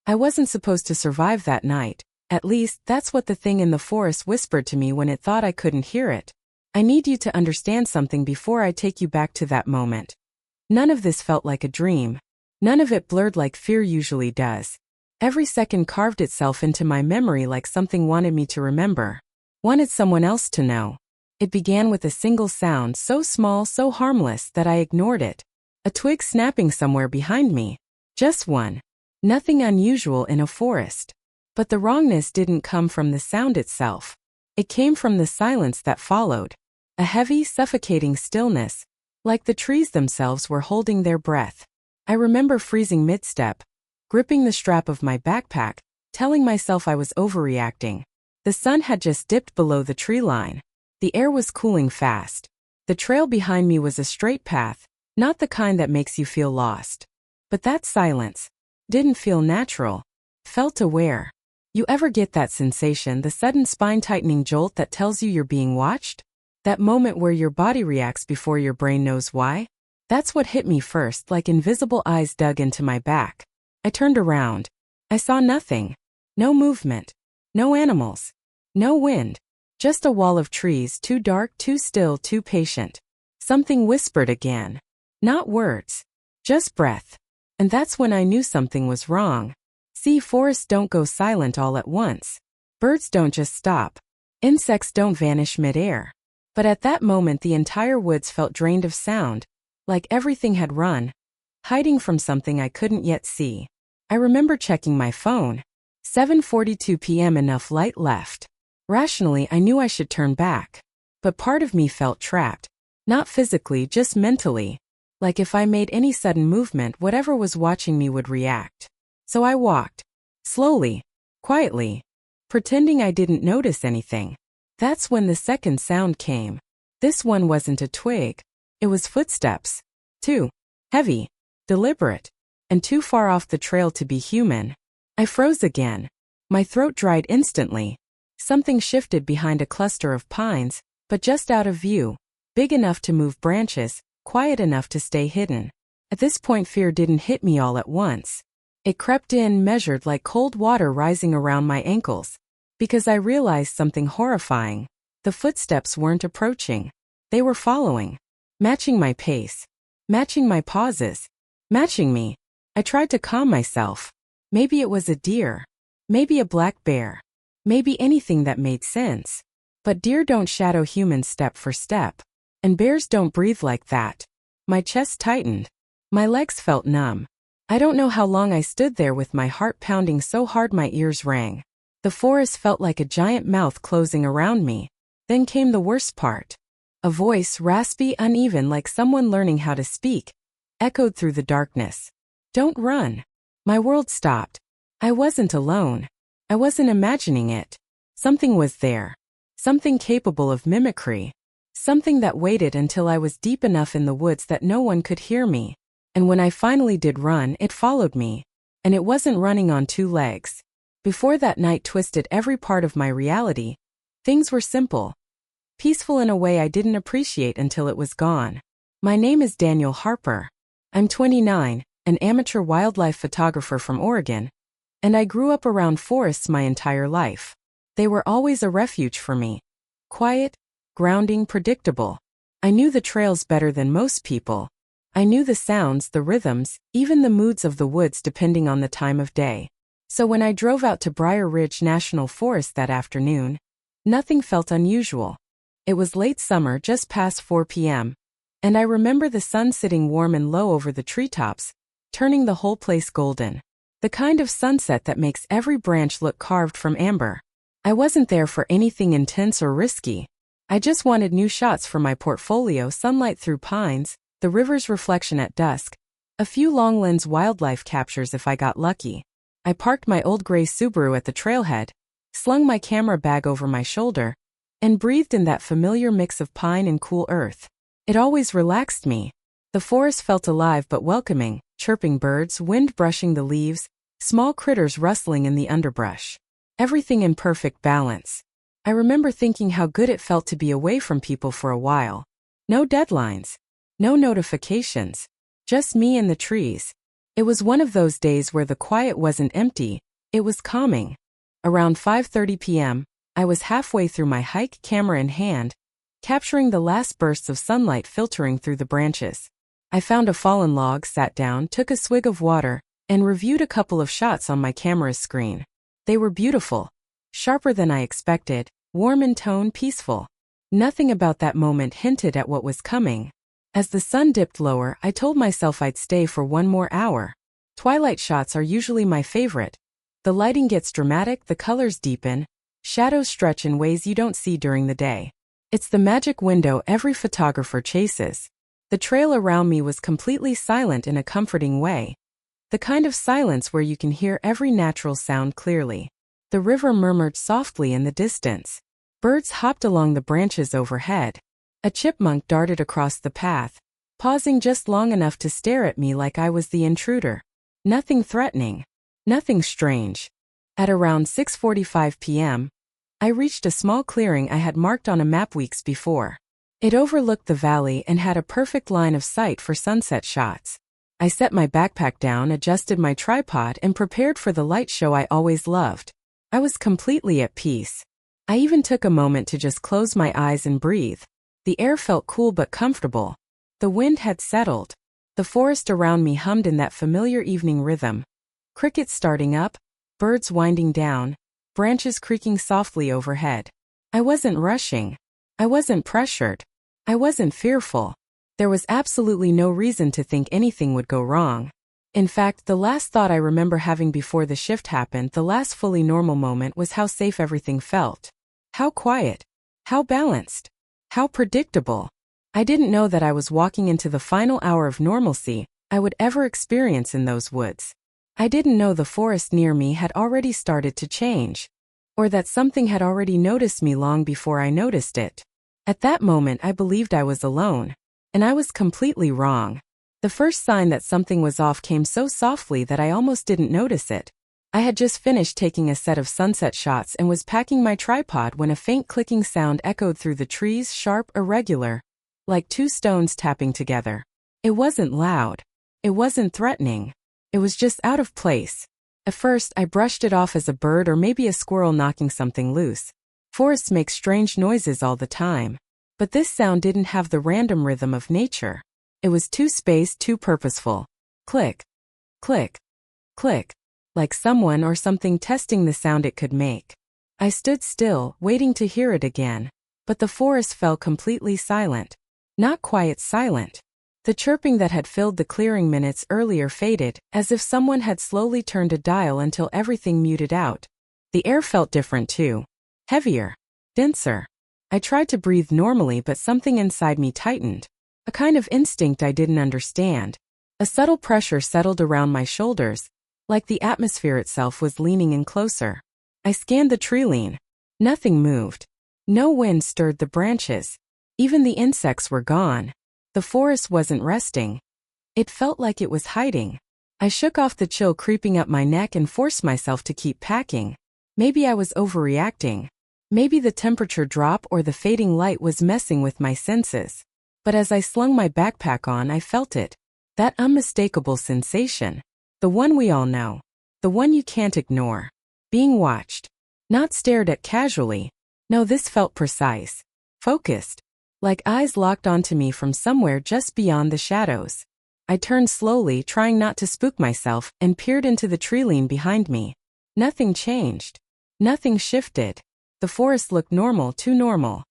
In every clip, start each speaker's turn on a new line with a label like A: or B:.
A: I wasn't supposed to survive that night. At least, that's what the thing in the forest whispered to me when it thought I couldn't hear it. I need you to understand something before I take you back to that moment. None of this felt like a dream. None of it blurred like fear usually does. Every second carved itself into my memory like something wanted me to remember. Wanted someone else to know. It began with a single sound so small, so harmless that I ignored it. A twig snapping somewhere behind me. Just one. Nothing unusual in a forest. But the wrongness didn't come from the sound itself. It came from the silence that followed. A heavy, suffocating stillness, like the trees themselves were holding their breath. I remember freezing mid-step, gripping the strap of my backpack, telling myself I was overreacting. The sun had just dipped below the tree line. The air was cooling fast. The trail behind me was a straight path, not the kind that makes you feel lost. But that silence didn't feel natural. Felt aware. You ever get that sensation, the sudden spine-tightening jolt that tells you you're being watched? That moment where your body reacts before your brain knows why? That's what hit me first, like invisible eyes dug into my back. I turned around. I saw nothing. No movement. No animals. No wind. Just a wall of trees, too dark, too still, too patient. Something whispered again. Not words. Just breath. And that's when I knew something was wrong. See, forests don't go silent all at once. Birds don't just stop. Insects don't vanish mid-air. But at that moment the entire woods felt drained of sound, like everything had run, hiding from something I couldn't yet see. I remember checking my phone. 7:42 p.m. Enough light left. Rationally, I knew I should turn back. But part of me felt trapped. Not physically, just mentally. Like if I made any sudden movement, whatever was watching me would react. So I walked. Slowly. Quietly. Pretending I didn't notice anything. That's when the second sound came. This one wasn't a twig. It was footsteps. Too heavy, deliberate, and too far off the trail to be human. I froze again. My throat dried instantly. Something shifted behind a cluster of pines, but just out of view. Big enough to move branches, quiet enough to stay hidden. At this point fear didn't hit me all at once. It crept in, measured like cold water rising around my ankles. Because I realized something horrifying. The footsteps weren't approaching. They were following. Matching my pace. Matching my pauses. Matching me. I tried to calm myself. Maybe it was a deer. Maybe a black bear. Maybe anything that made sense. But deer don't shadow humans step for step. And bears don't breathe like that. My chest tightened. My legs felt numb. I don't know how long I stood there with my heart pounding so hard my ears rang. The forest felt like a giant mouth closing around me. Then came the worst part. A voice, raspy, uneven like someone learning how to speak, echoed through the darkness. Don't run. My world stopped. I wasn't alone. I wasn't imagining it. Something was there. Something capable of mimicry. Something that waited until I was deep enough in the woods that no one could hear me. And when I finally did run, it followed me. And it wasn't running on two legs. Before that night twisted every part of my reality, things were simple. Peaceful in a way I didn't appreciate until it was gone. My name is Daniel Harper. I'm 29, an amateur wildlife photographer from Oregon, and I grew up around forests my entire life. They were always a refuge for me. Quiet, grounding, predictable. I knew the trails better than most people. I knew the sounds, the rhythms, even the moods of the woods depending on the time of day. So when I drove out to Briar Ridge National Forest that afternoon, nothing felt unusual. It was late summer, just past 4 p.m., and I remember the sun sitting warm and low over the treetops, turning the whole place golden. The kind of sunset that makes every branch look carved from amber. I wasn't there for anything intense or risky. I just wanted new shots for my portfolio, sunlight through pines, the river's reflection at dusk, a few long-lens wildlife captures if I got lucky. I parked my old gray Subaru at the trailhead, slung my camera bag over my shoulder, and breathed in that familiar mix of pine and cool earth. It always relaxed me. The forest felt alive but welcoming, chirping birds, wind brushing the leaves, small critters rustling in the underbrush. Everything in perfect balance. I remember thinking how good it felt to be away from people for a while. No deadlines. No notifications. Just me and the trees. It was one of those days where the quiet wasn't empty, it was calming. Around 5:30 p.m., I was halfway through my hike, camera in hand, capturing the last bursts of sunlight filtering through the branches. I found a fallen log, sat down, took a swig of water, and reviewed a couple of shots on my camera's screen. They were beautiful, sharper than I expected, warm in tone, peaceful. Nothing about that moment hinted at what was coming. As the sun dipped lower, I told myself I'd stay for one more hour. Twilight shots are usually my favorite. The lighting gets dramatic, the colors deepen, shadows stretch in ways you don't see during the day. It's the magic window every photographer chases. The trail around me was completely silent in a comforting way. The kind of silence where you can hear every natural sound clearly. The river murmured softly in the distance. Birds hopped along the branches overhead. A chipmunk darted across the path, pausing just long enough to stare at me like I was the intruder. Nothing threatening. Nothing strange. At around 6:45 p.m., I reached a small clearing I had marked on a map weeks before. It overlooked the valley and had a perfect line of sight for sunset shots. I set my backpack down, adjusted my tripod, and prepared for the light show I always loved. I was completely at peace. I even took a moment to just close my eyes and breathe. The air felt cool but comfortable. The wind had settled. The forest around me hummed in that familiar evening rhythm. Crickets starting up, birds winding down, branches creaking softly overhead. I wasn't rushing. I wasn't pressured. I wasn't fearful. There was absolutely no reason to think anything would go wrong. In fact, the last thought I remember having before the shift happened, the last fully normal moment, was how safe everything felt. How quiet. How balanced. How predictable. I didn't know that I was walking into the final hour of normalcy I would ever experience in those woods. I didn't know the forest near me had already started to change, or that something had already noticed me long before I noticed it. At that moment, I believed I was alone. And I was completely wrong. The first sign that something was off came so softly that I almost didn't notice it. I had just finished taking a set of sunset shots and was packing my tripod when a faint clicking sound echoed through the trees, sharp, irregular, like two stones tapping together. It wasn't loud. It wasn't threatening. It was just out of place. At first, I brushed it off as a bird or maybe a squirrel knocking something loose. Forests make strange noises all the time. But this sound didn't have the random rhythm of nature. It was too spaced, too purposeful. Click. Click. Click. Like someone or something testing the sound it could make. I stood still, waiting to hear it again. But the forest fell completely silent. Not quiet silent. The chirping that had filled the clearing minutes earlier faded, as if someone had slowly turned a dial until everything muted out. The air felt different too. Heavier. Denser. I tried to breathe normally, but something inside me tightened. A kind of instinct I didn't understand. A subtle pressure settled around my shoulders, like the atmosphere itself was leaning in closer. I scanned the tree line. Nothing moved. No wind stirred the branches. Even the insects were gone. The forest wasn't resting. It felt like it was hiding. I shook off the chill creeping up my neck and forced myself to keep packing. Maybe I was overreacting. Maybe the temperature drop or the fading light was messing with my senses. But as I slung my backpack on, I felt it. That unmistakable sensation. The one we all know. The one you can't ignore. Being watched. Not stared at casually. No, this felt precise. Focused. Like eyes locked onto me from somewhere just beyond the shadows. I turned slowly, trying not to spook myself, and peered into the tree line behind me. Nothing changed. Nothing shifted. The forest looked normal, too normal.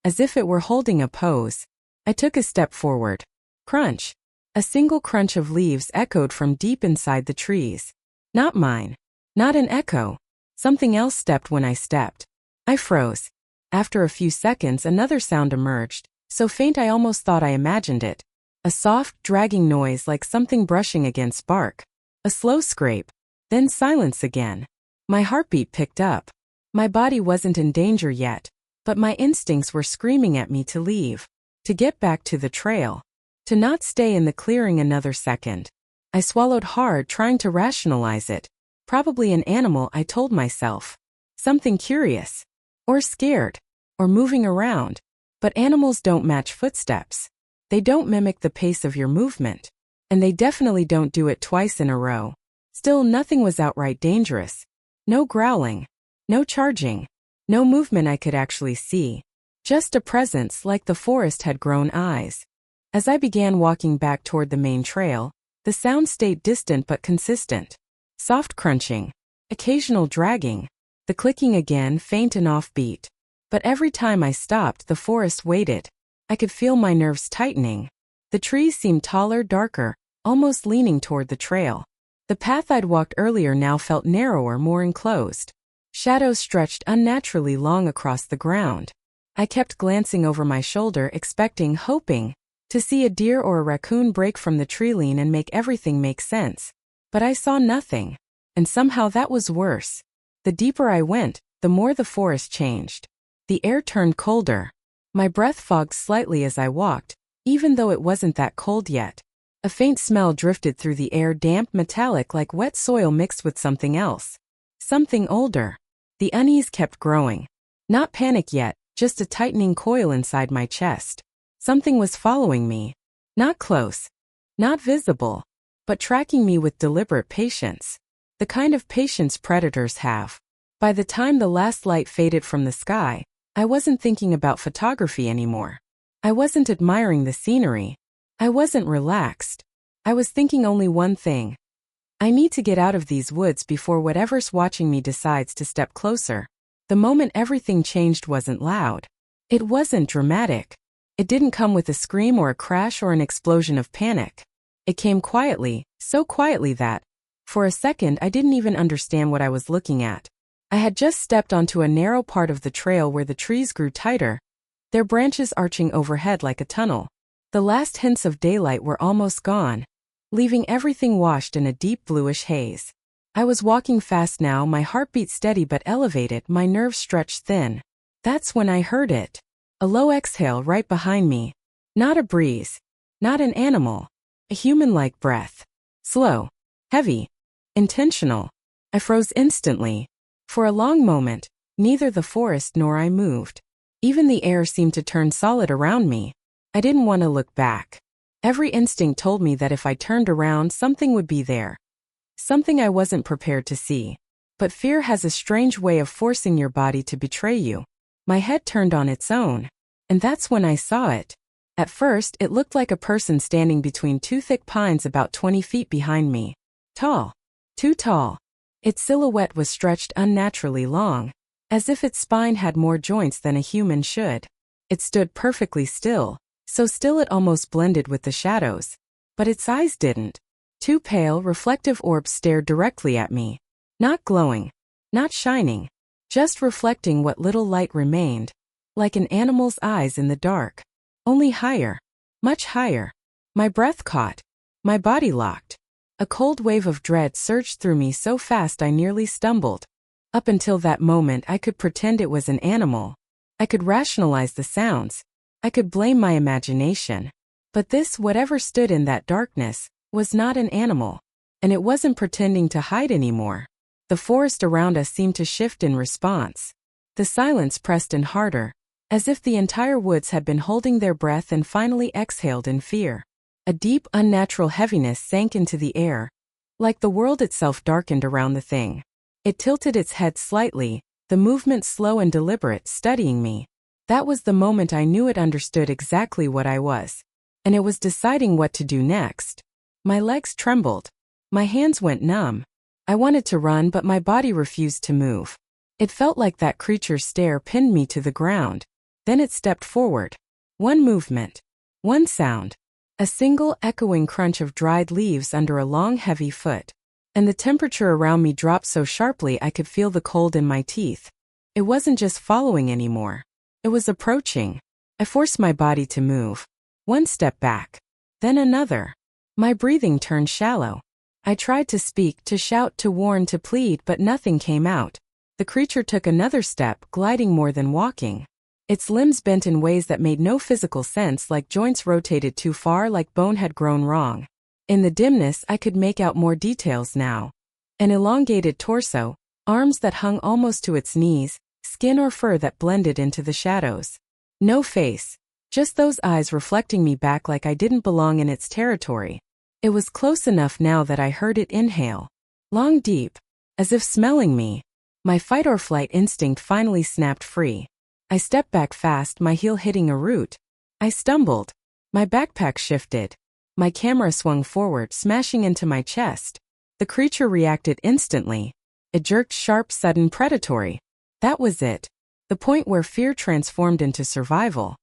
A: As if it were holding a pose. I took a step forward. Crunch. A single crunch of leaves echoed from deep inside the trees. Not mine. Not an echo. Something else stepped when I stepped. I froze. After a few seconds, another sound emerged, so faint I almost thought I imagined it. A soft, dragging noise like something brushing against bark. A slow scrape. Then silence again. My heartbeat picked up. My body wasn't in danger yet, but my instincts were screaming at me to leave. To get back to the trail. To not stay in the clearing another second. I swallowed hard, trying to rationalize it. Probably an animal, I told myself. Something curious. Or scared. Or moving around. But animals don't match footsteps. They don't mimic the pace of your movement. And they definitely don't do it twice in a row. Still, nothing was outright dangerous. No growling. No charging. No movement I could actually see. Just a presence like the forest had grown eyes. As I began walking back toward the main trail, the sound stayed distant but consistent. Soft crunching. Occasional dragging. The clicking again, faint and offbeat. But every time I stopped, the forest waited. I could feel my nerves tightening. The trees seemed taller, darker, almost leaning toward the trail. The path I'd walked earlier now felt narrower, more enclosed. Shadows stretched unnaturally long across the ground. I kept glancing over my shoulder, expecting, hoping, to see a deer or a raccoon break from the tree line and make everything make sense. But I saw nothing. And somehow that was worse. The deeper I went, the more the forest changed. The air turned colder. My breath fogged slightly as I walked, even though it wasn't that cold yet. A faint smell drifted through the air, damp, metallic, like wet soil mixed with something else. Something older. The unease kept growing. Not panic yet, just a tightening coil inside my chest. Something was following me. Not close. Not visible. But tracking me with deliberate patience. The kind of patience predators have. By the time the last light faded from the sky, I wasn't thinking about photography anymore. I wasn't admiring the scenery. I wasn't relaxed. I was thinking only one thing. I need to get out of these woods before whatever's watching me decides to step closer. The moment everything changed wasn't loud. It wasn't dramatic. It didn't come with a scream or a crash or an explosion of panic. It came quietly, so quietly that, for a second, I didn't even understand what I was looking at. I had just stepped onto a narrow part of the trail where the trees grew tighter, their branches arching overhead like a tunnel. The last hints of daylight were almost gone, leaving everything washed in a deep bluish haze. I was walking fast now, my heartbeat steady but elevated, my nerves stretched thin. That's when I heard it. A low exhale right behind me. Not a breeze. Not an animal. A human-like breath. Slow. Heavy. Intentional. I froze instantly. For a long moment, neither the forest nor I moved. Even the air seemed to turn solid around me. I didn't want to look back. Every instinct told me that if I turned around, something would be there. Something I wasn't prepared to see. But fear has a strange way of forcing your body to betray you. My head turned on its own. And that's when I saw it. At first, it looked like a person standing between two thick pines about 20 feet behind me. Tall. Too tall. Its silhouette was stretched unnaturally long, as if its spine had more joints than a human should. It stood perfectly still, so still it almost blended with the shadows. But its eyes didn't. Two pale, reflective orbs stared directly at me. Not glowing. Not shining. Just reflecting what little light remained. Like an animal's eyes in the dark. Only higher. Much higher. My breath caught. My body locked. A cold wave of dread surged through me so fast I nearly stumbled. Up until that moment I could pretend it was an animal. I could rationalize the sounds. I could blame my imagination. But this, whatever stood in that darkness, was not an animal. And it wasn't pretending to hide anymore. The forest around us seemed to shift in response. The silence pressed in harder, as if the entire woods had been holding their breath and finally exhaled in fear. A deep, unnatural heaviness sank into the air, like the world itself darkened around the thing. It tilted its head slightly, the movement slow and deliberate, studying me. That was the moment I knew it understood exactly what I was. And it was deciding what to do next. My legs trembled. My hands went numb. I wanted to run, but my body refused to move. It felt like that creature's stare pinned me to the ground. Then it stepped forward. One movement. One sound. A single echoing crunch of dried leaves under a long heavy foot. And the temperature around me dropped so sharply I could feel the cold in my teeth. It wasn't just following anymore. It was approaching. I forced my body to move. One step back. Then another. My breathing turned shallow. I tried to speak, to shout, to warn, to plead, but nothing came out. The creature took another step, gliding more than walking. Its limbs bent in ways that made no physical sense, like joints rotated too far, like bone had grown wrong. In the dimness, I could make out more details now. An elongated torso, arms that hung almost to its knees, skin or fur that blended into the shadows. No face. Just those eyes reflecting me back like I didn't belong in its territory. It was close enough now that I heard it inhale. Long, deep, as if smelling me. My fight or flight instinct finally snapped free. I stepped back fast, my heel hitting a root. I stumbled. My backpack shifted. My camera swung forward, smashing into my chest. The creature reacted instantly. It jerked sharp, sudden, predatory. That was it. The point where fear transformed into survival.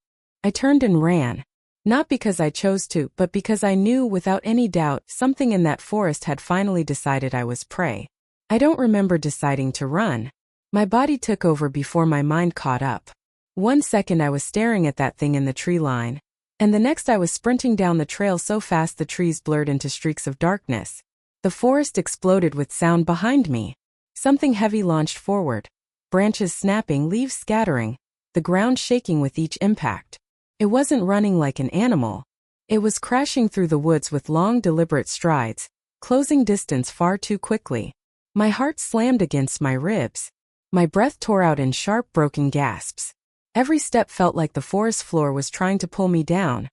A: I turned and ran. Not because I chose to, but because I knew without any doubt something in that forest had finally decided I was prey. I don't remember deciding to run. My body took over before my mind caught up. 1 second I was staring at that thing in the tree line, and the next I was sprinting down the trail so fast the trees blurred into streaks of darkness. The forest exploded with sound behind me. Something heavy launched forward. Branches snapping, leaves scattering, the ground shaking with each impact. It wasn't running like an animal. It was crashing through the woods with long, deliberate strides, closing distance far too quickly. My heart slammed against my ribs. My breath tore out in sharp, broken gasps. Every step felt like the forest floor was trying to pull me down.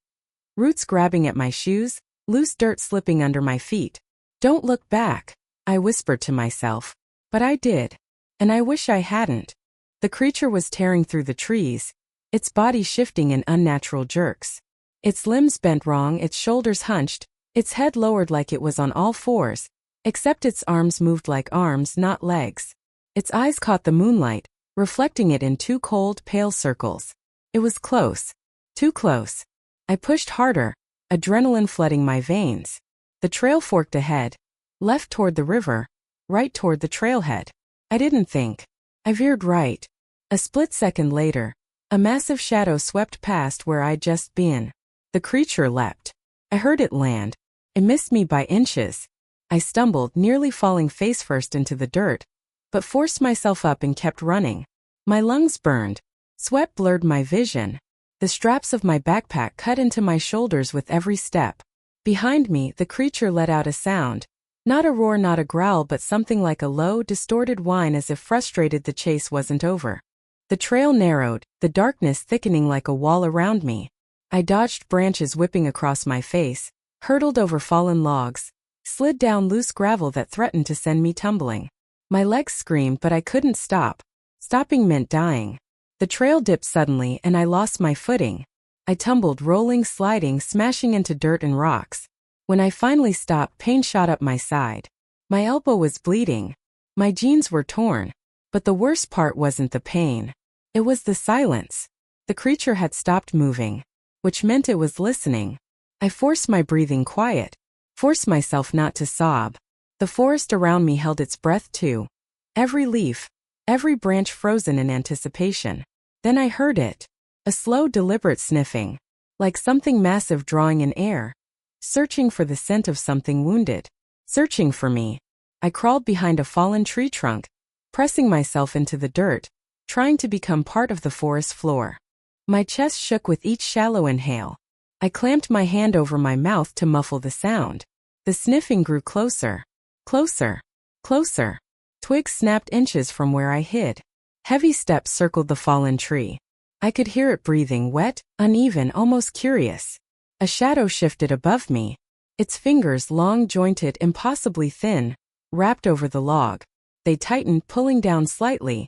A: Roots grabbing at my shoes, loose dirt slipping under my feet. Don't look back, I whispered to myself. But I did. And I wish I hadn't. The creature was tearing through the trees, its body shifting in unnatural jerks. Its limbs bent wrong, its shoulders hunched, its head lowered like it was on all fours, except its arms moved like arms, not legs. Its eyes caught the moonlight, reflecting it in two cold, pale circles. It was close. Too close. I pushed harder, adrenaline flooding my veins. The trail forked ahead, left toward the river, right toward the trailhead. I didn't think. I veered right. A split second later, a massive shadow swept past where I'd just been. The creature leapt. I heard it land. It missed me by inches. I stumbled, nearly falling face first into the dirt, but forced myself up and kept running. My lungs burned. Sweat blurred my vision. The straps of my backpack cut into my shoulders with every step. Behind me, the creature let out a sound. Not a roar, not a growl, but something like a low, distorted whine, as if frustrated the chase wasn't over. The trail narrowed, the darkness thickening like a wall around me. I dodged branches whipping across my face, hurtled over fallen logs, slid down loose gravel that threatened to send me tumbling. My legs screamed, but I couldn't stop. Stopping meant dying. The trail dipped suddenly and I lost my footing. I tumbled, rolling, sliding, smashing into dirt and rocks. When I finally stopped, pain shot up my side. My elbow was bleeding. My jeans were torn. But the worst part wasn't the pain. It was the silence. The creature had stopped moving, which meant it was listening. I forced my breathing quiet, forced myself not to sob. The forest around me held its breath too. Every leaf, every branch frozen in anticipation. Then I heard it. A slow, deliberate sniffing. Like something massive drawing in air. Searching for the scent of something wounded. Searching for me. I crawled behind a fallen tree trunk, pressing myself into the dirt, trying to become part of the forest floor. My chest shook with each shallow inhale. I clamped my hand over my mouth to muffle the sound. The sniffing grew closer. Closer. Closer. Twigs snapped inches from where I hid. Heavy steps circled the fallen tree. I could hear it breathing, wet, uneven, almost curious. A shadow shifted above me. Its fingers, long, jointed, impossibly thin, wrapped over the log. They tightened, pulling down slightly,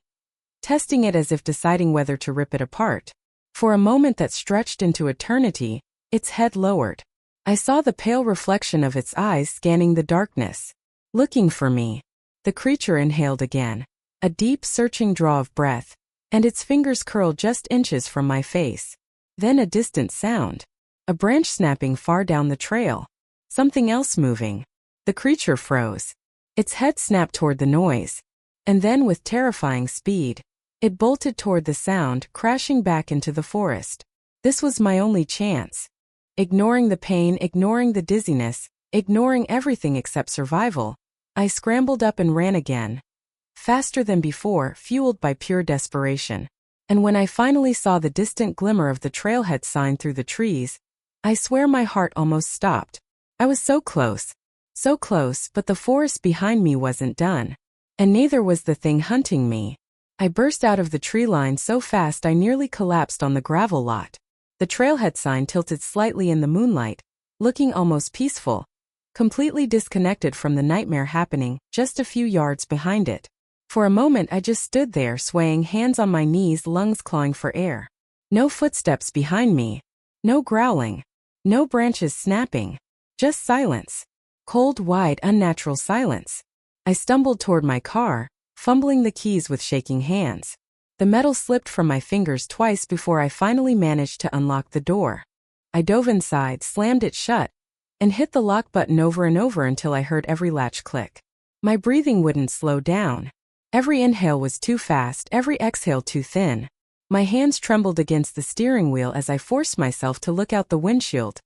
A: testing it as if deciding whether to rip it apart. For a moment that stretched into eternity, its head lowered. I saw the pale reflection of its eyes scanning the darkness. Looking for me. The creature inhaled again. A deep, searching draw of breath, and its fingers curled just inches from my face. Then a distant sound. A branch snapping far down the trail. Something else moving. The creature froze. Its head snapped toward the noise. And then, with terrifying speed, it bolted toward the sound, crashing back into the forest. This was my only chance. Ignoring the pain, ignoring the dizziness, ignoring everything except survival, I scrambled up and ran again. Faster than before, fueled by pure desperation. And when I finally saw the distant glimmer of the trailhead sign through the trees, I swear my heart almost stopped. I was so close, but the forest behind me wasn't done. And neither was the thing hunting me. I burst out of the tree line so fast I nearly collapsed on the gravel lot. The trailhead sign tilted slightly in the moonlight, looking almost peaceful. completely disconnected from the nightmare happening just a few yards behind it. For a moment I just stood there swaying, hands on my knees, lungs clawing for air. No footsteps behind me. No growling. No branches snapping. Just silence. Cold, wide, unnatural silence. I stumbled toward my car, fumbling the keys with shaking hands. The metal slipped from my fingers twice before I finally managed to unlock the door. I dove inside, slammed it shut, and hit the lock button over and over until I heard every latch click. My breathing wouldn't slow down. Every inhale was too fast, every exhale too thin. My hands trembled against the steering wheel as I forced myself to look out the windshield,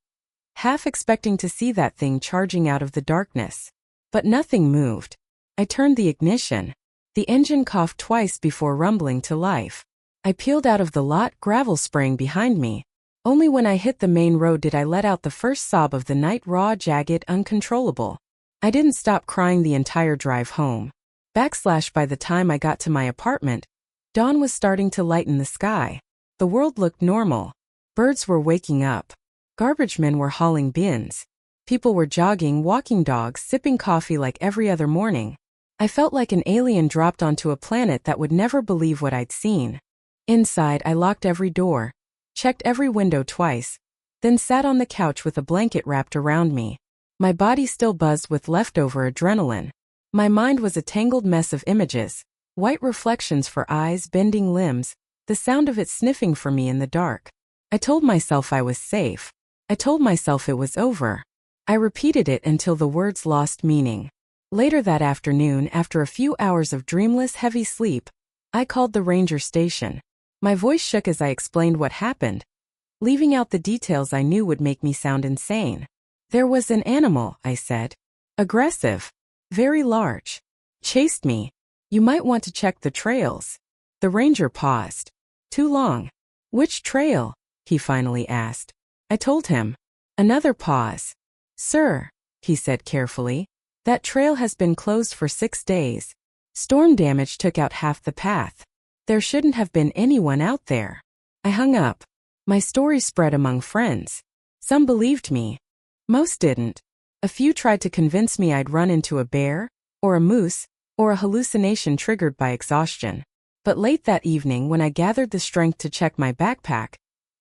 A: half expecting to see that thing charging out of the darkness. But nothing moved. I turned the ignition. The engine coughed twice before rumbling to life. I peeled out of the lot, gravel spraying behind me. Only when I hit the main road did I let out the first sob of the night, raw, jagged, uncontrollable. I didn't stop crying the entire drive home. By the time I got to my apartment, dawn was starting to lighten the sky. The world looked normal. Birds were waking up. Garbage men were hauling bins. People were jogging, walking dogs, sipping coffee like every other morning. I felt like an alien dropped onto a planet that would never believe what I'd seen. Inside, I locked every door, checked every window twice, then sat on the couch with a blanket wrapped around me. My body still buzzed with leftover adrenaline. My mind was a tangled mess of images, white reflections for eyes, bending limbs, the sound of it sniffing for me in the dark. I told myself I was safe. I told myself it was over. I repeated it until the words lost meaning. Later that afternoon, after a few hours of dreamless, heavy sleep, I called the ranger station. My voice shook as I explained what happened, leaving out the details I knew would make me sound insane. There was an animal, I said. Aggressive. Very large. Chased me. You might want to check the trails. The ranger paused. Too long. Which trail? He finally asked. I told him. Another pause. Sir, he said carefully, that trail has been closed for 6 days. Storm damage took out half the path. There shouldn't have been anyone out there. I hung up. My story spread among friends. Some believed me. Most didn't. A few tried to convince me I'd run into a bear, or a moose, or a hallucination triggered by exhaustion. But late that evening, when I gathered the strength to check my backpack,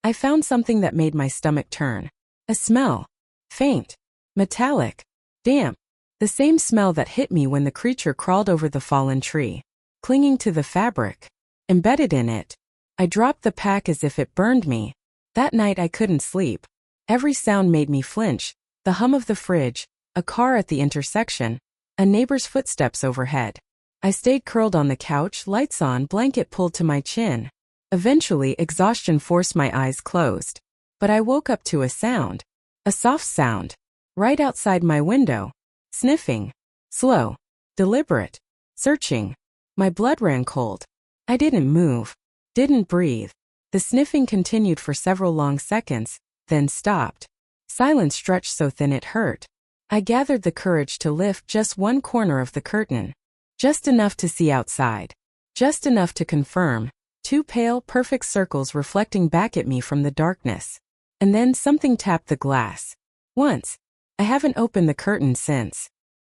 A: I found something that made my stomach turn. A smell. Faint. Metallic. Damp. The same smell that hit me when the creature crawled over the fallen tree, clinging to the fabric, embedded in it. I dropped the pack as if it burned me. That night I couldn't sleep. Every sound made me flinch. The hum of the fridge, a car at the intersection, a neighbor's footsteps overhead. I stayed curled on the couch, lights on, blanket pulled to my chin. Eventually, exhaustion forced my eyes closed. But I woke up to a sound. A soft sound. Right outside my window. Sniffing. Slow. Deliberate. Searching. My blood ran cold. I didn't move. Didn't breathe. The sniffing continued for several long seconds, then stopped. Silence stretched so thin it hurt. I gathered the courage to lift just one corner of the curtain. Just enough to see outside. Just enough to confirm. 2 pale, perfect circles reflecting back at me from the darkness. And then something tapped the glass. Once. I haven't opened the curtain since.